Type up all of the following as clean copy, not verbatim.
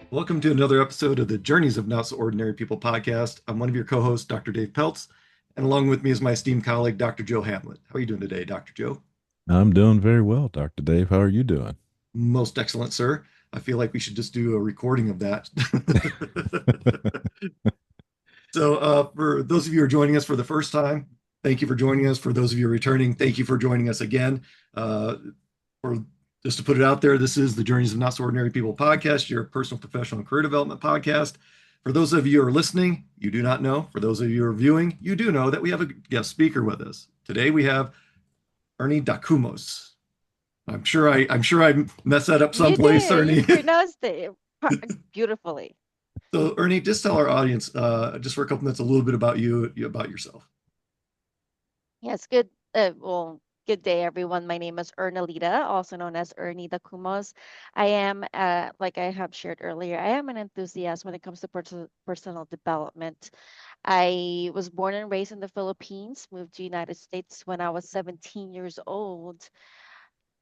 Welcome to another episode of the Journeys of Not So Ordinary People podcast. I'm one of your co-hosts, Dr. Dave Peltz, and along with me is my esteemed colleague, Dr. Joe Hamlett. How are you doing today, Dr. Joe? I'm doing very well, Dr. Dave. How are you doing? Most excellent, sir. I feel like we should just do a recording of that. For those of you who are joining us for the first time, thank you for joining us. For those of you returning, thank you for joining us again. Uh, for just to put it out there, this is the Journeys of Not So Ordinary People podcast, your personal, professional, and career development podcast. For those of you who are listening, you do not know. For those of you who are viewing, you do know that we have a guest speaker with us. Today we have Ernie Dacumos. I'm sure I messed that up You someplace, did. You Ernie. pronounced it beautifully. So, Ernie, just tell our audience, just for a couple minutes, a little bit about about yourself. Yes, good day, everyone. My name is Ernelita, also known as Ernie Dacumos. I am, like I have shared earlier, I am an enthusiast when it comes to personal development. I was born and raised in the Philippines, moved to United States when I was 17 years old,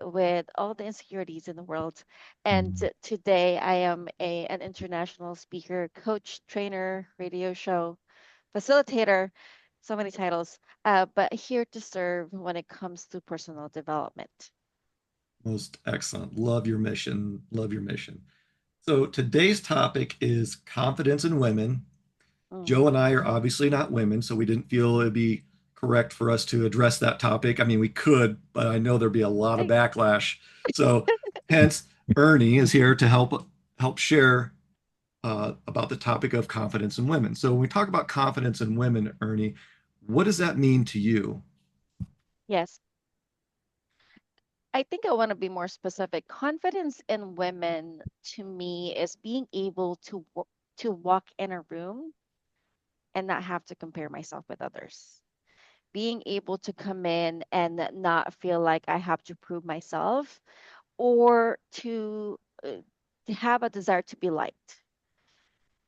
with all the insecurities in the world. And Mm. today I am an international speaker, coach, trainer, radio show facilitator, so many titles, but here to serve when it comes to personal development. Most excellent. Love your mission. Love your mission. So today's topic is confidence in women. Joe and I are Mhm. obviously not women, so we didn't feel it'd be correct for us to address that topic. I mean, we could, but I know there'd be a lot of I- backlash. So hence, Ernie is here to help share about the topic of confidence in women. So when we talk about confidence in women, Ernie, what does that mean to you? Yes, I think I want to be more specific. Confidence in women to me is being able to walk in a room and not have to compare myself with others. Being able to come in and not feel like I have to prove myself or to have a desire to be liked.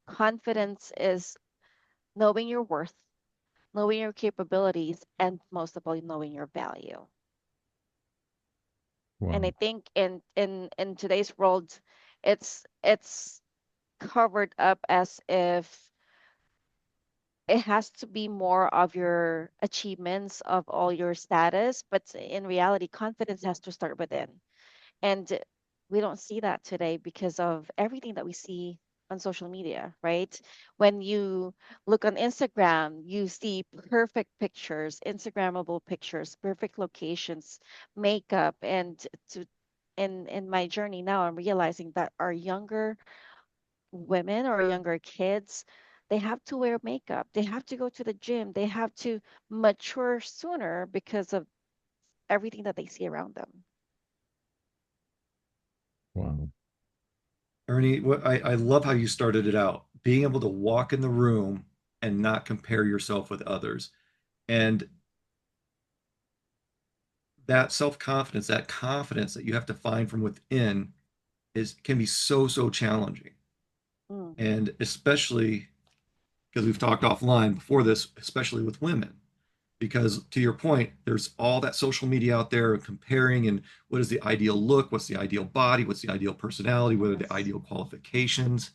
Confidence is knowing your worth, knowing your capabilities, and most of all, knowing your value. And I Wow. think in today's world, it's covered up as if it has to be more of your achievements of all your status, but in reality, confidence has to start within. And we don't see that today because of everything that we see on social media, right? When you look on Instagram, you see perfect pictures, Instagrammable pictures, perfect locations, makeup, and in my journey now, I'm realizing that our younger women or younger kids, they have to wear makeup, they have to go to the gym, they have to mature sooner because of everything that they see around them. Wow. Ernie, I love how you started it out, being able to walk in the room and not compare yourself with others. And that self-confidence, that confidence that you have to find from within is can be so challenging. Mhm. And especially because we've talked offline before this, especially with women. Because to your point, there's all that social media out there comparing and what is the ideal look, what's the ideal body, what's the ideal personality, what are the Yes. ideal qualifications.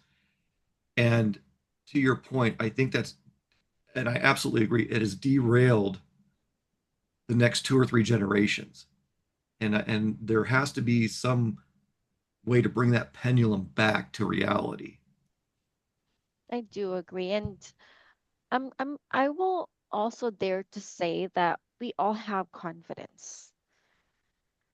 And to your point, I think that's, and I absolutely agree, it has derailed the next two or three generations. And there has to be some way to bring that pendulum back to reality. I do agree. And I will also dare to say that we all have confidence.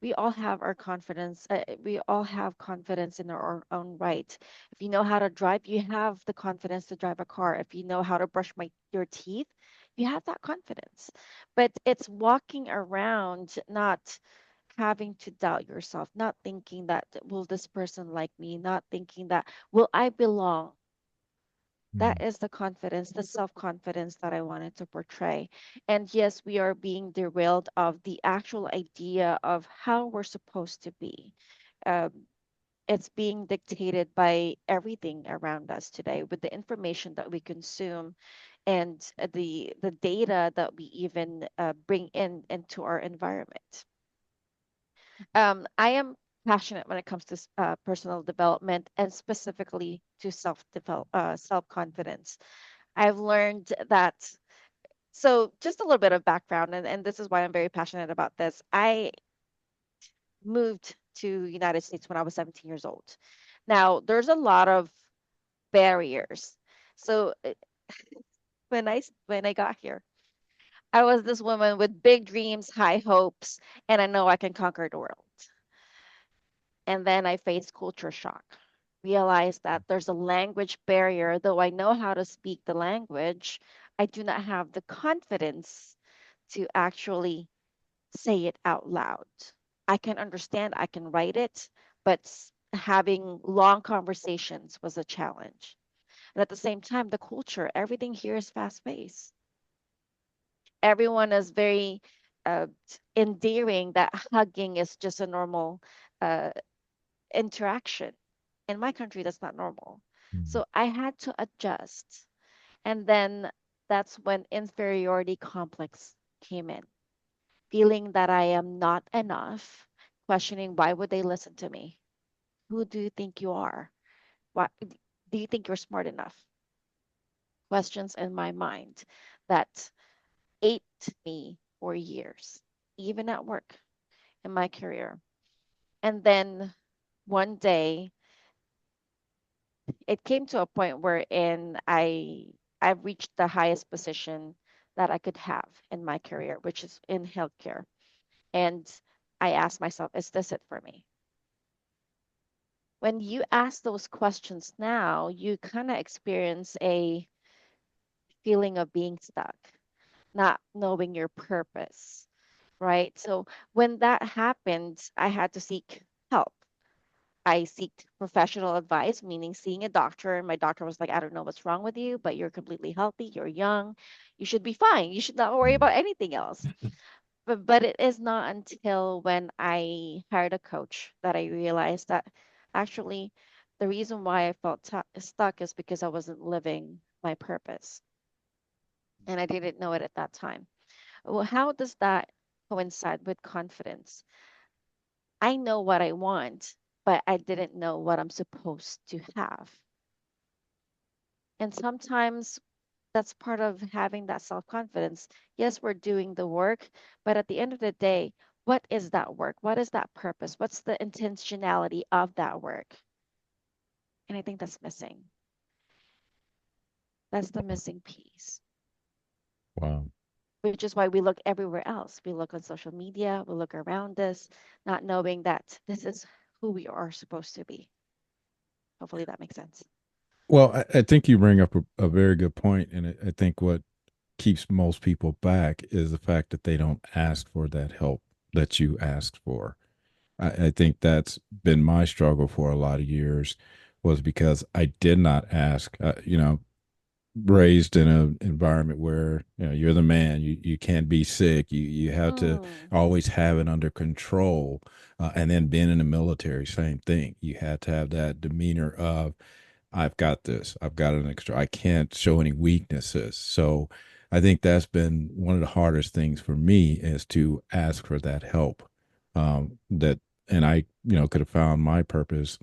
We all have our confidence. We all have confidence in our own right. If you know how to drive, you have the confidence to drive a car. If you know how to brush your teeth, you have that confidence. But it's walking around not having to doubt yourself, not thinking that will this person like me, not thinking that will I belong. Mm. That is the confidence, the self-confidence that I wanted to portray. And yes, we are being derailed of the actual idea of how we're supposed to be. Um, it's being dictated by everything around us today with the information that we consume and the data that we even bring in into our environment. I am passionate when it comes to personal development and specifically to self confidence. I've learned that. So, just a little bit of background, and this is why I'm very passionate about this. I moved to United States when I was 17 years old. Now, there's a lot of barriers. So, when I got here, I was this woman with big dreams, high hopes, and I know I can conquer the world. And then I faced culture shock. Realized that there's a language barrier, though I know how to speak the language, I do not have the confidence to actually say it out loud. I can understand, I can write it, but having long conversations was a challenge. And at the same time, the culture, everything here is fast paced. Everyone is very endearing that hugging is just a normal uh, interaction. In my country, that's not normal. Mm. So I had to adjust. And then that's when inferiority complex came in, feeling that I am not enough, questioning why would they listen to me? Who do you think you are? Why do you think you're smart enough? Questions in my mind that ate me for years, even at work in my career. And then one day it came to a point wherein I've reached the highest position that I could have in my career, which is in healthcare. And I asked myself, is this it for me? When you ask those questions now, you kind of experience a feeling of being stuck, not knowing your purpose, right? So when that happened, I had to seek help. I seeked professional advice, meaning seeing a doctor. And my doctor was like, I don't know what's wrong with you, but you're completely healthy. You're young. You should be fine. You should not worry Mm. about anything else. But it is not until when I hired a coach that I realized that actually the reason why I felt stuck is because I wasn't living my purpose. And I didn't know it at that time. Well, how does that coincide with confidence? I know what I want, but I didn't know what I'm supposed to have. And sometimes that's part of having that self confidence. Yes, we're doing the work, but at the end of the day, what is that work? What is that purpose? What's the intentionality of that work? And I think that's missing. That's the missing piece, Wow. which is why we look everywhere else. We look on social media, we look around us, not knowing that this is who we are supposed to be. Hopefully that makes sense. Well, I think you bring up a very good point, and I think what keeps most people back is the fact that they don't ask for that help that you asked for. I think that's been my struggle for a lot of years, was because I did not ask. Raised in an environment where you're the man, you can't be sick, you have to Mm, always have it under control, and then being in the military, same thing. You had to have that demeanor of I've got this. I've got an extra. I can't show any weaknesses. So I think that's been one of the hardest things for me, is to ask for that help. That and I, could have found my purpose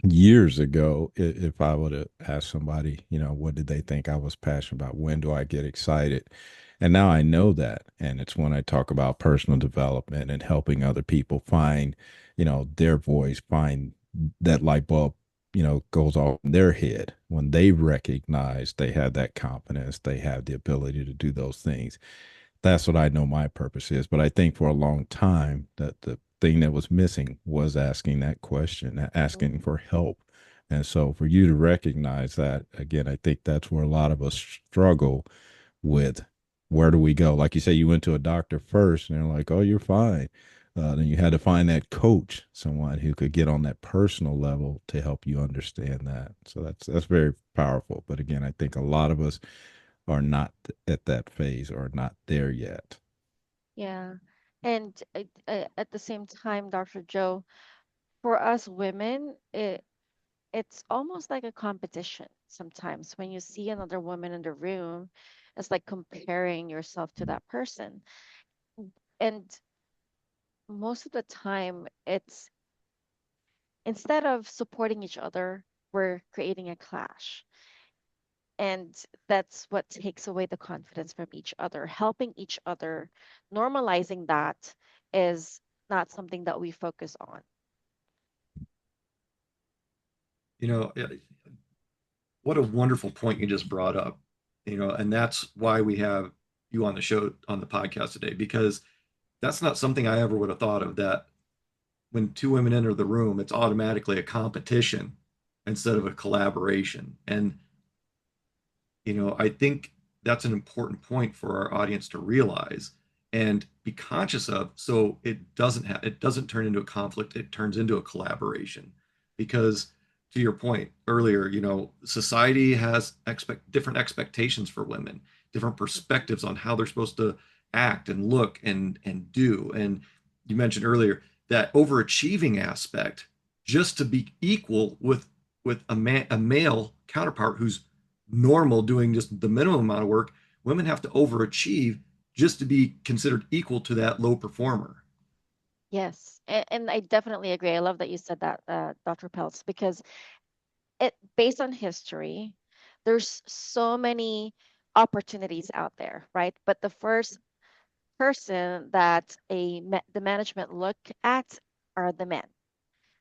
years ago if I would have asked somebody, what did they think I was passionate about? When do I get excited? And now I know that. And it's when I talk about personal development and helping other people find, their voice, find that light bulb, goes off in their head when they recognize they have that confidence, they have the ability to do those things. That's what I know my purpose is. But I think for a long time that the thing that was missing was asking that question, asking mhm. for help. And so for you to recognize that, again, I think that's where a lot of us struggle with. Where do we go? Like you say, you went to a doctor first and they're like, oh, you're fine. Then you had to find that coach, someone who could get on that personal level to help you understand that. So that's very powerful. But again, I think a lot of us are not at that phase or not there yet. Yeah. And at the same time, Dr. Joe, for us women, it's almost like a competition sometimes. When you see another woman in the room, it's like comparing yourself to that person. And most of the time, it's Instead of supporting each other, we're creating a clash. And that's what takes away the confidence from each other. Helping each other, normalizing that is not something that we focus on. You know, what a wonderful point you just brought up. And that's why we have you on the show, on the podcast today, because that's not something I ever would have thought of, that when two women enter the room, it's automatically a competition instead of a collaboration. And I think that's an important point for our audience to realize and be conscious of, so it doesn't turn into a conflict, it turns into a collaboration. Because to your point earlier, society has different expectations for women, different perspectives on how they're supposed to act and look and do. And you mentioned earlier that overachieving aspect, just to be equal with a male counterpart who's normal, doing just the minimum amount of work. Women have to overachieve just to be considered equal to that low performer. Yes, and I definitely agree. I love that you said that, Dr. Peltz, because it based on history, there's so many opportunities out there, right? But the first person that the management look at are the men.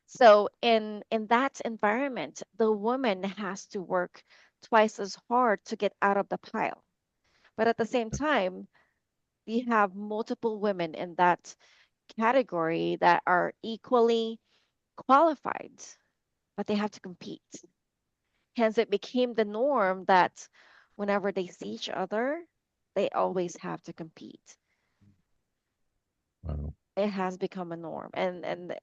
So in that environment, the woman has to work twice as hard to get out of the pile. But at the same time, you have multiple women in that category that are equally qualified, but they have to compete. Hence, it became the norm that whenever they see each other, they always have to compete. Wow. It has become a norm, and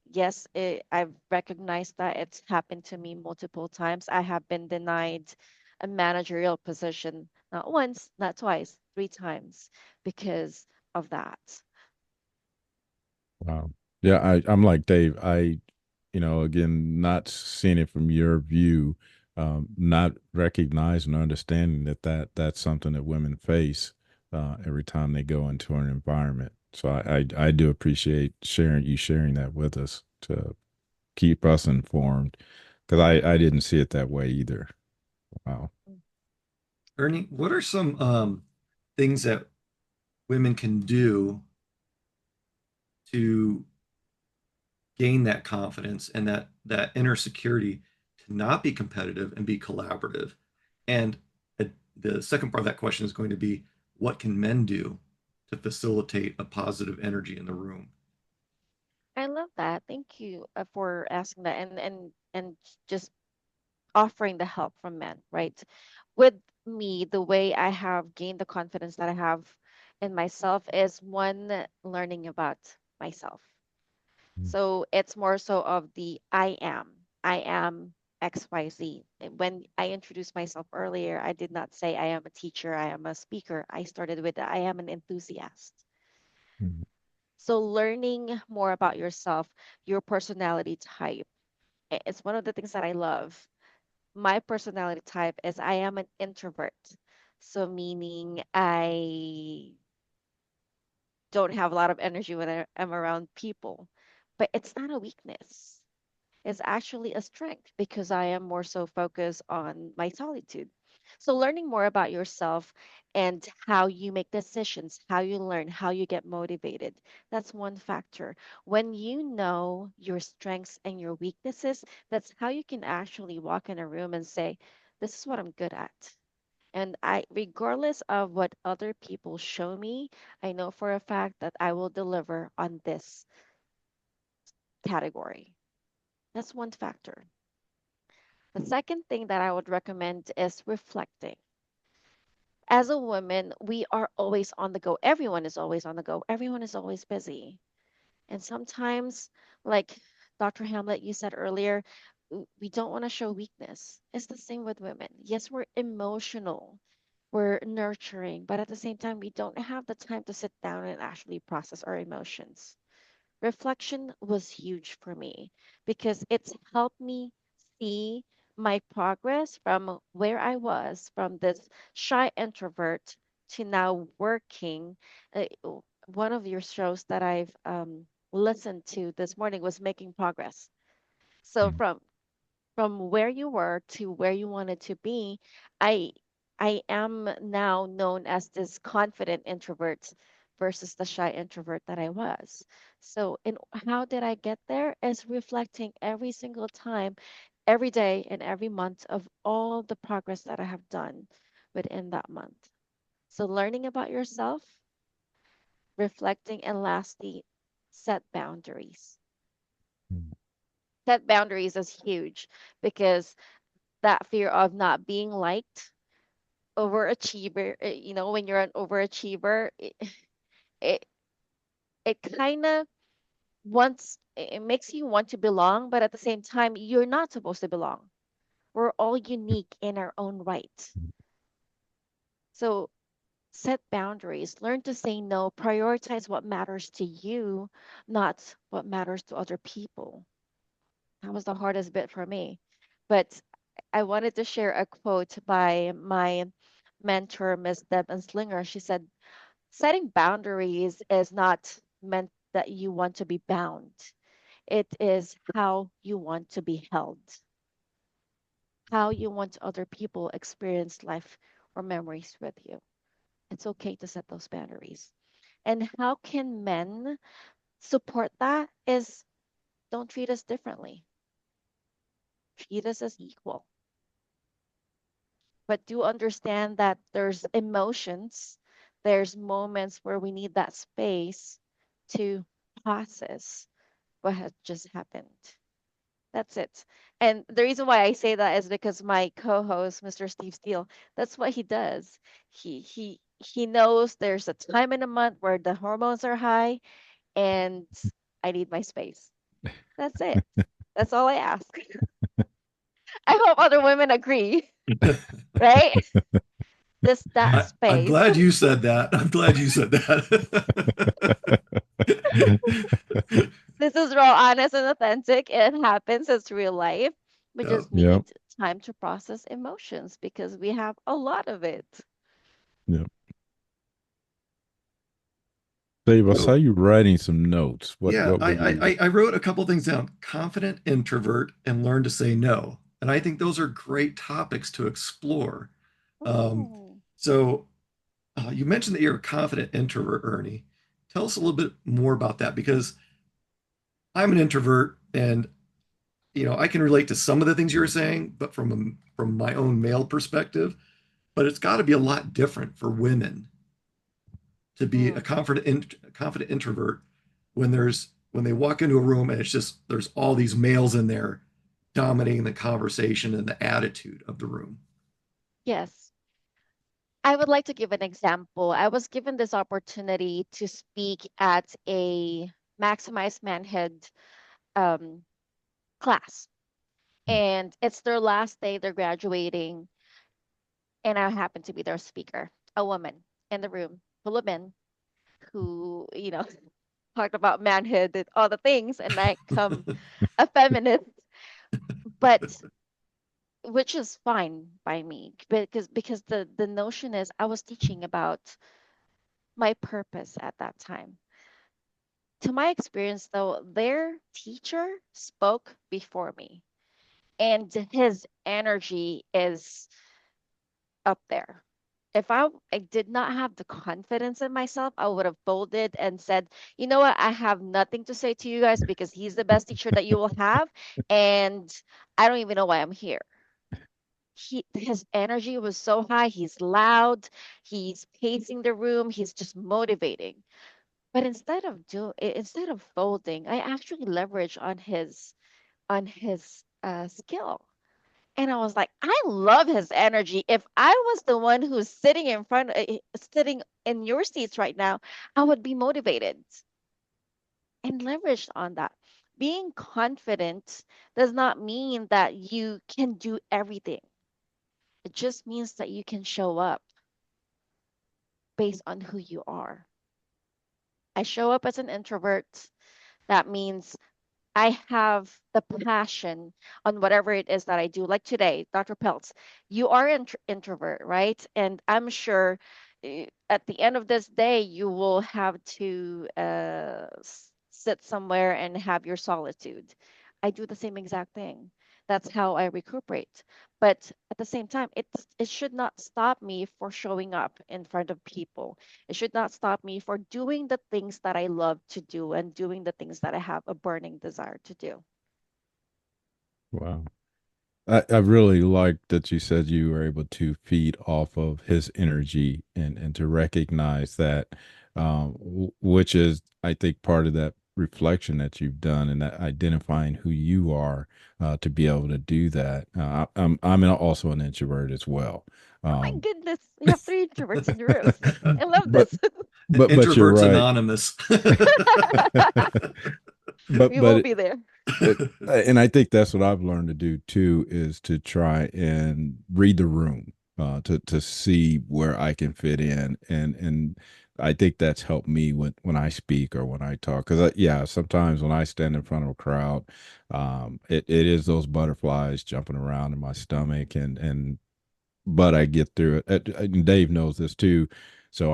yes, I've recognized that it's happened to me multiple times. I have been denied a managerial position not once, not twice, three times because of that. Wow. Yeah, I'm like Dave. Again, not seeing it from your view, not recognizing or understanding that's something that women face every time they go into an environment. So I do appreciate sharing that with us to keep us informed, because I didn't see it that way either. Wow. Ernie, what are some things that women can do to gain that confidence and that inner security to not be competitive and be collaborative? And uh, the second part of that question is going to be, what can men do to facilitate a positive energy in the room? I love that. Thank you, for asking that, and just offering the help from men, right? With me, the way I have gained the confidence that I have in myself is one, learning about myself. Mm. So it's more so of the I am XYZ. And when I introduced myself earlier, I did not say I am a teacher, I am a speaker. I started with I am an enthusiast. Mm. So learning more about yourself, your personality type, it's one of the things that I love. My personality type is I am an introvert. So meaning I don't have a lot of energy when I'm around people. But it's not a weakness. It's actually a strength because I am more so focused on my solitude. So learning more about yourself and how you make decisions, how you learn, how you get motivated, that's one factor. When you know your strengths and your weaknesses, that's how you can actually walk in a room and say, this is what I'm good at. And regardless of what other people show me, I know for a fact that I will deliver on this category. That's one factor. The second thing that I would recommend is reflecting. As a woman, we are always on the go. Everyone is always on the go. Everyone is always busy. And sometimes, like Dr. Hamlet, you said earlier, we don't want to show weakness. It's the same with women. Yes, we're emotional, we're nurturing, but at the same time, we don't have the time to sit down and actually process our emotions. Reflection was huge for me because it's helped me see my progress from where I was, from this shy introvert to now working. One of your shows that I've listened to this morning was Making Progress. So Mm. from where you were to where you wanted to be, I I am now known as this confident introvert versus the shy introvert that I was. So, and how did I get there? Is reflecting every single time, every day and every month of all the progress that I have done within that month. So, learning about yourself, reflecting, and lastly, set boundaries. Mm. Set boundaries is huge because that fear of not being liked, overachiever, when you're an overachiever, it, it kind of it makes you want to belong, but at the same time, you're not supposed to belong. We're all unique in our own right. So set boundaries, learn to say no, prioritize what matters to you, not what matters to other people. That was the hardest bit for me. But I wanted to share a quote by my mentor, Miss Deb Slinger. She said, setting boundaries is not meant that you want to be bound. It is how you want to be held, how you want other people experience life or memories with you. It's okay to set those boundaries. And how can men support that is don't treat us differently. Treat us as equal. But do understand that there's emotions, there's moments where we need that space to process what has just happened. That's it. And the reason why I say that is because my co-host, Mr. Steve Steele, that's what he does. He knows there's a time in a month where the hormones are high and I need my space. That's it. That's all I ask. I hope other women agree, right? This that I'm space. glad you said that. I'm glad you said that. This is raw, honest, and authentic. It happens. It's real life. We Yeah. just Yep. need time to process emotions because we have a lot of it. Yep. Dave, I saw So you writing some notes. yeah, What were you? I wrote a couple things down. Confident introvert and learn to say no. And I think those are great topics to explore. Um, Oh, so you mentioned that you're a confident introvert, Ernie. Tell us a little bit more about that because I'm an introvert and I can relate to some of the things you were saying, but from my own male perspective, but it's got to be a lot different for women to be a mm, confident introvert when they walk into a room and it's just there's all these males in there dominating the conversation and the attitude of the room. yes. I would like to give an example. I was given this opportunity to speak at a Maximize Manhood um, class, and it's their last day. They're graduating, and I happen to be their speaker, a woman in the room full of men who, talked about manhood and all the things, and I come a feminist, but which is fine by me because the notion is I was teaching about my purpose at that time. To my experience though, their teacher spoke before me and his energy is up there. If I did not have the confidence in myself, I would have folded and said, you know what, I have nothing to say to you guys because he's the best teacher that you will have, and I don't even know why I'm here. His energy was so high, he's loud, he's pacing the room, he's just motivating. But instead of folding, I actually leveraged on his skill. And I was like, I love his energy. If I was the one who's sitting in your seats right now, I would be motivated and leveraged on that. Being confident does not mean that you can do everything. It just means that you can show up based on who you are. I show up as an introvert. That means I have the passion on whatever it is that I do. Like today, Dr. Peltz, you are an introvert, right? And I'm sure at the end of this day, you will have to sit somewhere and have your solitude. I do the same exact thing. That's how I recuperate. But at the same time, it should not stop me for showing up in front of people. It should not stop me for doing the things that I love to do and doing the things that I have a burning desire to do. Wow. I really like that you said you were able to feed off of his energy and to recognize that, which is, I think, part of that reflection that you've done and that identifying who you are to be able to do that. I'm also an introvert as well. Oh my Um, goodness, we have three introverts in the room. I love but this. but you're Introverts right. Anonymous. We But will be there. it, and I think that's what I've learned to do too is to try and read the room, to see where I can fit in, and I think that's helped me when I speak or when I talk. Because yeah, sometimes when I stand in front of a crowd, it is those butterflies jumping around in my stomach, and but I get through it. And Dave knows this too. So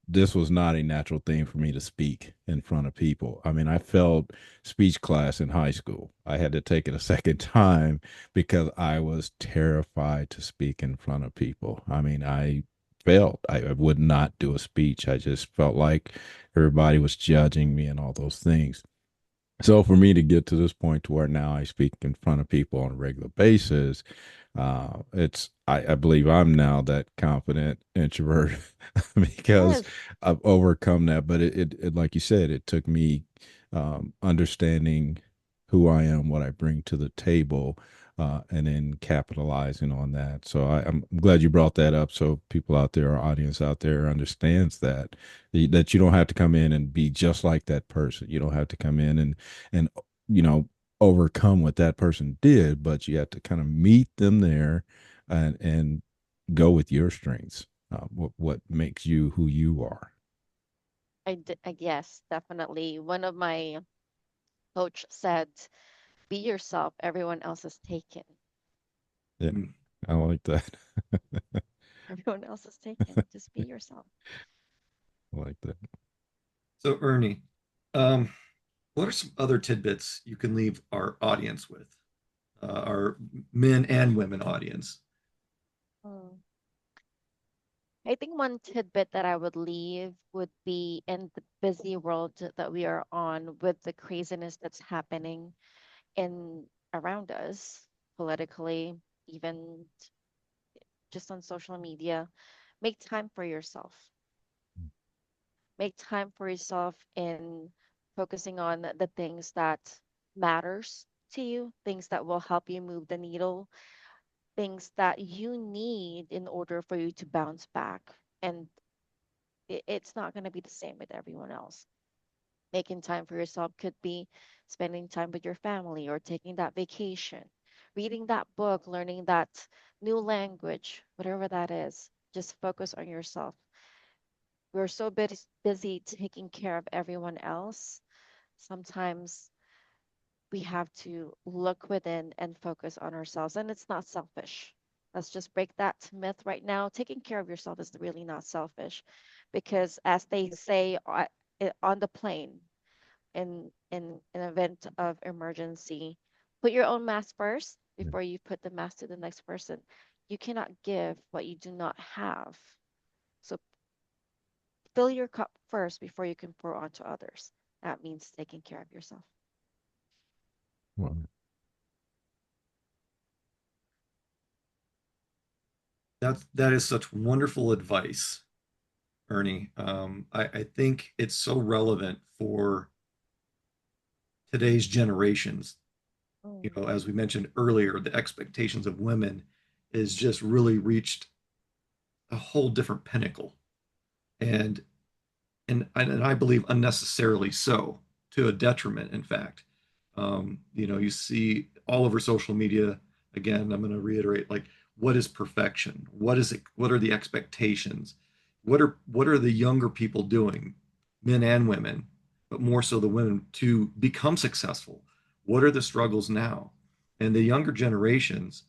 this was not a natural thing for me to speak in front of people. I mean, I failed speech class in high school. I had to take it a second time because I was terrified to speak in front of people. I mean, I failed. I would not do a speech. I just felt like everybody was judging me and all those things. So for me to get to this point to where now I speak in front of people on a regular basis, I believe I'm now that confident introvert because Yes, I've overcome that. But it like you said, it took me understanding who I am, what I bring to the table, and then capitalizing on that. So I'm glad you brought that up, so people out there, our audience out there, understands that you don't have to come in and be just like that person. You don't have to come in and you know overcome what that person did, but you have to kind of meet them there and go with your strengths. What makes you who you are. yes, definitely. One of my coach said, "Be yourself. Everyone else is taken. Yeah, I like that. Everyone else is taken. Just be yourself." I like that. So, Ernie, um, what are some other tidbits you can leave our audience with, our men and women audience? Mm. I think one tidbit that I would leave would be in the busy world that we are on with the craziness that's happening in around us politically, even just on social media. Make time for yourself. Make time for yourself in focusing on the things that matters to you, things that will help you move the needle, things that you need in order for you to bounce back. And it's not going to be the same with everyone else. Making time for yourself could be spending time with your family or taking that vacation, reading that book, learning that new language, whatever that is. Just focus on yourself. We're so busy taking care of everyone else. Sometimes we have to look within and focus on ourselves. And it's not selfish. Let's just break that myth right now. Taking care of yourself is really not selfish because, as they say on the plane, in an event of emergency, put your own mask first before you put the mask to the next person. You cannot give what you do not have. So fill your cup first before you can pour onto others. That means taking care of yourself. Well, That is such wonderful advice, Ernie. I think it's so relevant for today's generations. You Mm. know, as we mentioned earlier, the expectations of women is just really reached a whole different pinnacle, and and I believe unnecessarily so, to a detriment. In fact, you know, you see all over social media. Again, I'm going to reiterate, like, what is perfection? What is it? What are the expectations? What are the younger people doing, men and women, but more so the women, to become successful? What are the struggles now? And the younger generations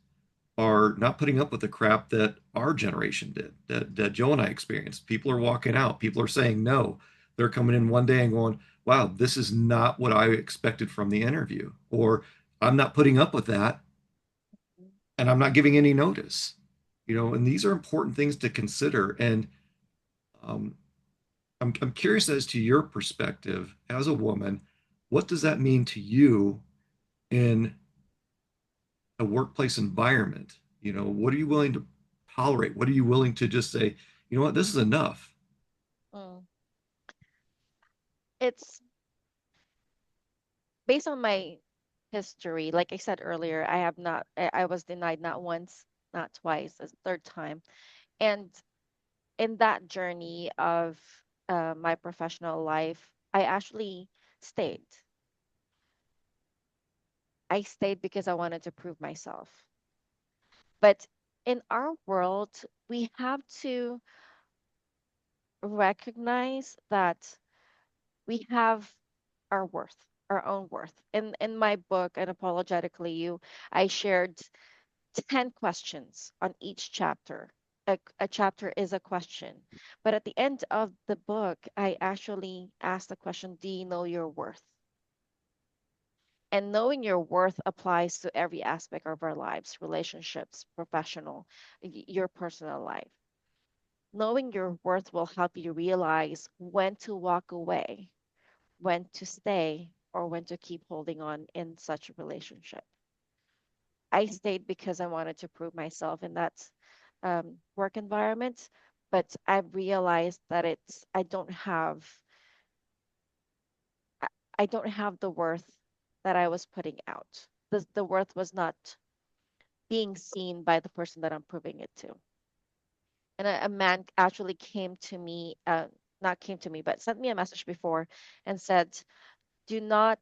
are not putting up with the crap that our generation did, that Joe and I experienced. People are walking out. People are saying no. they're coming in one day and going, wow, this is not what I expected from the interview, or I'm not putting up with that and I'm not giving any notice. And these are important things to consider. And um, I'm curious as to your perspective as a woman. What does that mean to you in a workplace environment? What are you willing to tolerate? What are you willing to just say, you know what, this is enough? Mm. It's based on my history. Like I said earlier, I was denied not once, not twice, a third time. And in that journey of my professional life, I actually stayed. I stayed because I wanted to prove myself. But in our world, we have to recognize that we have our worth, our own worth. In my book, Unapologetically You, I shared 10 questions on each chapter. A chapter is a question. But at the end of the book, I actually asked the question, do you know your worth? And knowing your worth applies to every aspect of our lives, relationships, professional, your personal life. Knowing your worth will help you realize when to walk away, when to stay, or when to keep holding on in such a relationship. I stayed because I wanted to prove myself in that work environment, but I've realized that I I don't have the worth that I was putting out. The worth was not being seen by the person that I'm proving it to. And a man actually came to me, not came to me, but sent me a message before and said, do not,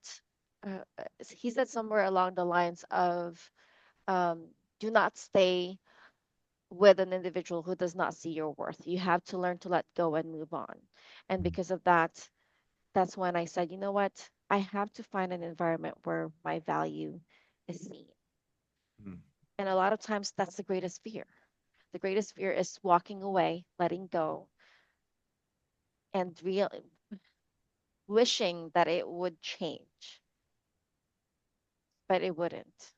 he said somewhere along the lines of, um, do not stay with an individual who does not see your worth. You have to learn to let go and move on. And because of that, that's when I said, you know what? I have to find an environment where my value is seen. Hmm. And a lot of times that's the greatest fear. The greatest fear is walking away, letting go, and wishing that it would change, but it wouldn't.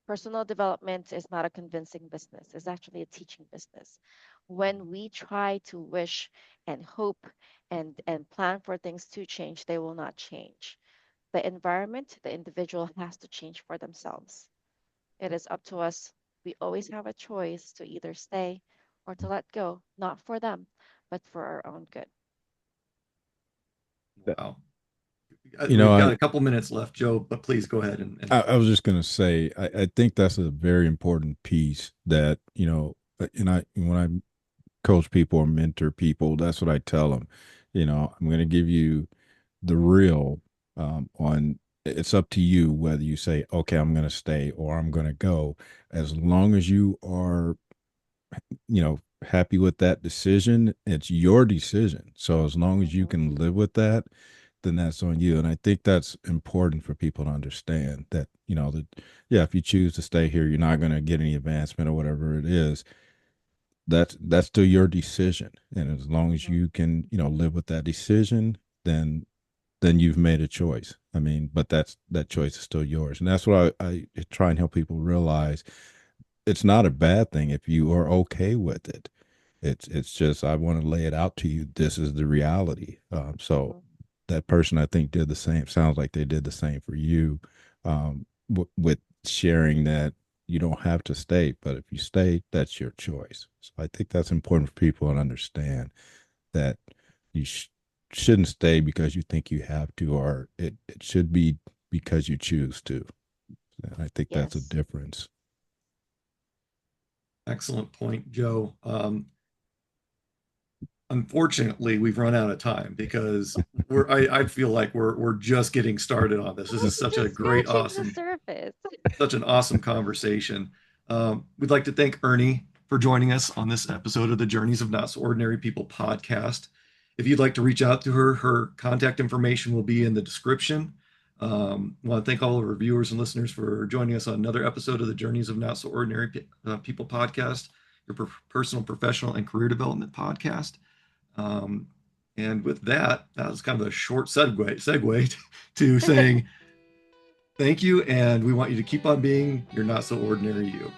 Personal development is not a convincing business, it's actually a teaching business. When we try to wish and hope and plan for things to change, they will not change. The environment, the individual has to change for themselves. It is up to us. We always have a choice to either stay or to let go, not for them, but for our own good. Wow. You know, We've got I a couple minutes left, Joe, but please go ahead and I was just gonna say, I think that's a very important piece that, and when I coach people or mentor people, that's what I tell them. I'm gonna give you the real on it's up to you whether you say, okay, I'm gonna stay or I'm gonna go. As long as you are, happy with that decision, it's your decision. So as long as you Mhm. can live with that, then that's on you. And I think that's important for people to understand that, that, yeah, if you choose to stay here, you're not going to get any advancement or whatever it is. That's still your decision. And as long as Mhm. you can, live with that decision, then you've made a choice. I mean, but that choice is still yours. And that's what I try and help people realize. It's not a bad thing if you are okay with it. It's just I want to lay it out to you. This is the reality. So Mhm. that person I think did the same. Sounds like they did the same for you, with sharing that you don't have to stay, but if you stay, that's your choice. So I think that's important for people to understand that you shouldn't stay because you think you have to, or it should be because you choose to. And I think that's a Yes. difference. excellent point, Joe. Unfortunately, we've run out of time because I feel like we're just getting started on this. This We're is such a just great, scratching the awesome, surface. such an awesome conversation. We'd like to thank Ernie for joining us on this episode of the Journeys of Not So Ordinary People podcast. If you'd like to reach out to her, her contact information will be in the description. I want to thank all of our viewers and listeners for joining us on another episode of the Journeys of Not So Ordinary People podcast, your personal, professional, and career development podcast. Um, and with that, that was kind of a short segue to saying thank you, and we want you to keep on being your not so ordinary you.